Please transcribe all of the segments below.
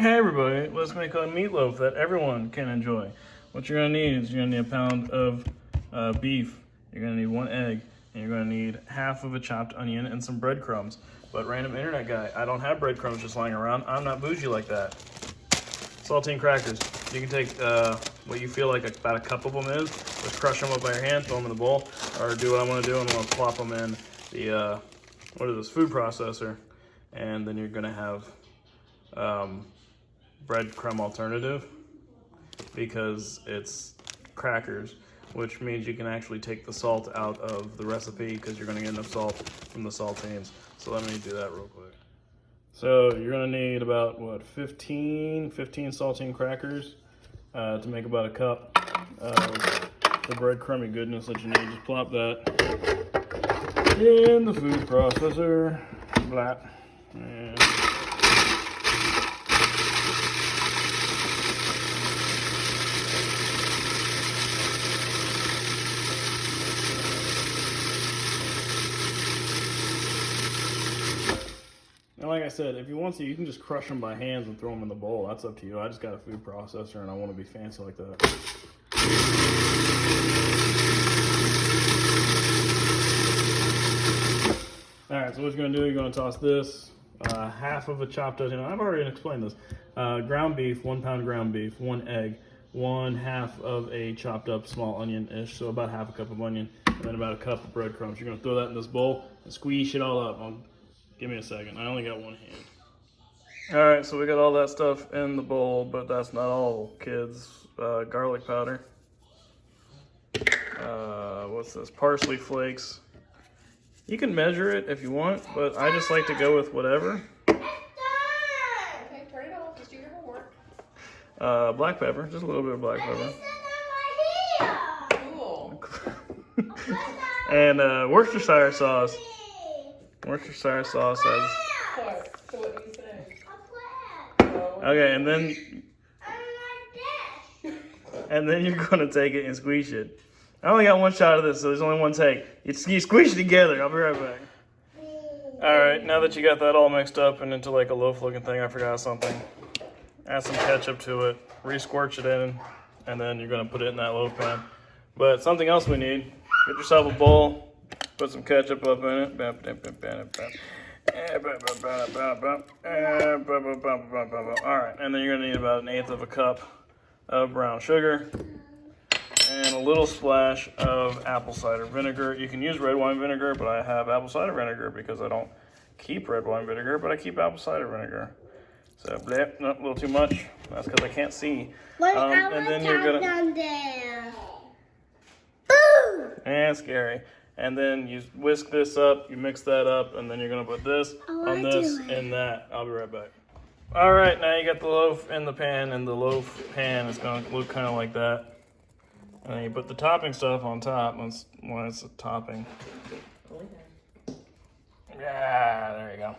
Hey everybody, let's make a meatloaf that everyone can enjoy. What you're gonna need is you're gonna need a pound of beef, you're gonna need 1 egg, and you're gonna need half of a chopped onion and some breadcrumbs. But random internet guy, I don't have breadcrumbs just lying around. I'm not bougie like that. Saltine crackers. You can take what you feel like about a cup of them is, just crush them up by your hand, throw them in the bowl, or do what I'm gonna do, and I'm gonna plop them in the, what is this, food processor. And then you're gonna have breadcrumb alternative because it's crackers, which means you can actually take the salt out of the recipe because you're going to get enough salt from the saltines. So let me do that real quick. So you're going to need about what, 15 saltine crackers to make about a cup of the breadcrumby goodness that you need. Just plop that in the food processor. Blah. And like I said, if you want to, you can just crush them by hands and throw them in the bowl. That's up to you. I just got a food processor and I want to be fancy like that. Alright, so what you're going to do, you're going to toss this, half of a chopped onion. I've already explained this. Ground beef, 1 pound ground beef, 1 egg, 1/2 of a chopped up small onion-ish, so about half a cup of onion, and then about a cup of breadcrumbs. You're going to throw that in this bowl and squeeze it all up. Give me a second. I only got one hand. All right, so we got all that stuff in the bowl, but that's not all, kids. Garlic powder. What's this? Parsley flakes. You can measure it if you want, but I just like to go with whatever. Okay, turn it off. Just do your homework. Black pepper. Just a little bit of black pepper. Cool. And Worcestershire sauce. Worcestershire sauce has. So what do you say? Okay, and then you're gonna take it and squeeze it. I only got one shot of this, so there's only one take. You squeeze it together. I'll be right back. All right, now that you got that all mixed up and into like a loaf-looking thing, I forgot something. Add some ketchup to it, re-squirch it in, and then you're gonna put it in that loaf pan. But something else we need: get yourself a bowl. Put some ketchup up in it. Alright, and then you're going to need about 1/8 of a cup of brown sugar and a little splash of apple cider vinegar. You can use red wine vinegar, but I have apple cider vinegar because I don't keep red wine vinegar, but I keep apple cider vinegar. So, bleh, no, a little too much. That's because I can't see. And then you're going to... And scary. And then you whisk this up, you mix that up, and then you're gonna put this on this and that. I'll be right back. All right, now you got the loaf in the pan, and the loaf pan is gonna look kind of like that. And then you put the topping stuff on top. When it's a topping. Yeah, there you go.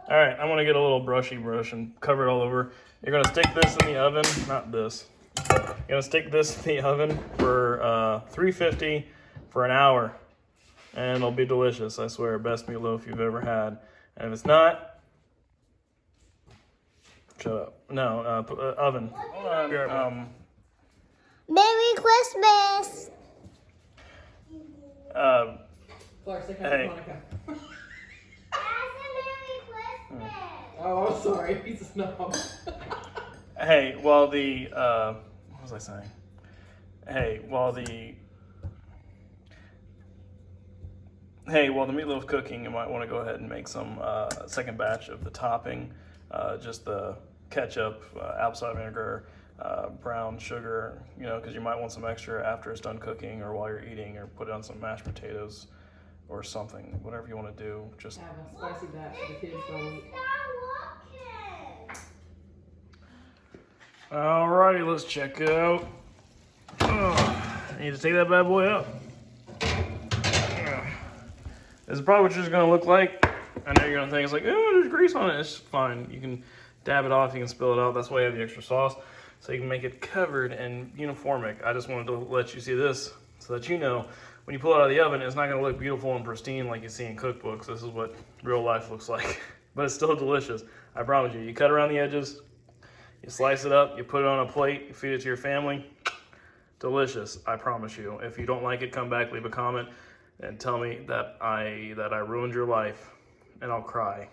All right, I'm gonna get a little brushy brush and cover it all over. You're gonna stick this in the oven, not this. You're gonna stick this in the oven for 350 for an hour. And it'll be delicious, I swear. Best meatloaf you've ever had. And if it's not, shut up. No, oven. Hold on. Merry Christmas! Hey. Oh, I'm sorry. He's a snob. Hey, while the, what was I saying? Hey, while the meatloaf's cooking, you might want to go ahead and make some second batch of the topping, just the ketchup, apple cider vinegar, brown sugar, you know, because you might want some extra after it's done cooking or while you're eating, or put it on some mashed potatoes or something, whatever you want to do. Just have a spicy batch for the kids don't eat. Alrighty, let's check it out. I need to take that bad boy out. This is probably what it's going to look like. I know you're going to think it's like, oh, there's grease on it. It's fine. You can dab it off. You can spill it out. That's why you have the extra sauce. So you can make it covered and uniformic. I just wanted to let you see this so that you know when you pull it out of the oven, it's not going to look beautiful and pristine like you see in cookbooks. This is what real life looks like. But it's still delicious. I promise you. You cut around the edges. You slice it up, you put it on a plate, you feed it to your family. Delicious, I promise you. If you don't like it, come back, leave a comment, and tell me that I ruined your life, and I'll cry.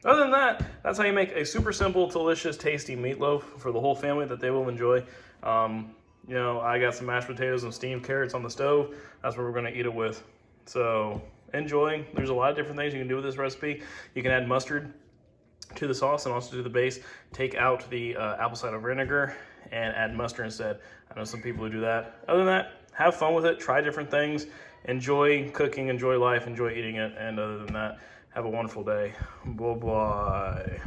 Other than that, that's how you make a super simple, delicious, tasty meatloaf for the whole family that they will enjoy. You know, I got some mashed potatoes and steamed carrots on the stove. That's what we're gonna eat it with. So enjoy. There's a lot of different things you can do with this recipe. You can add mustard to the sauce and also to the base. Take out the apple cider vinegar and add mustard instead. I know some people who do that. Other than that, have fun with it. Try different things. Enjoy cooking, enjoy life, enjoy eating it. And other than that, have a wonderful day. Bye-bye.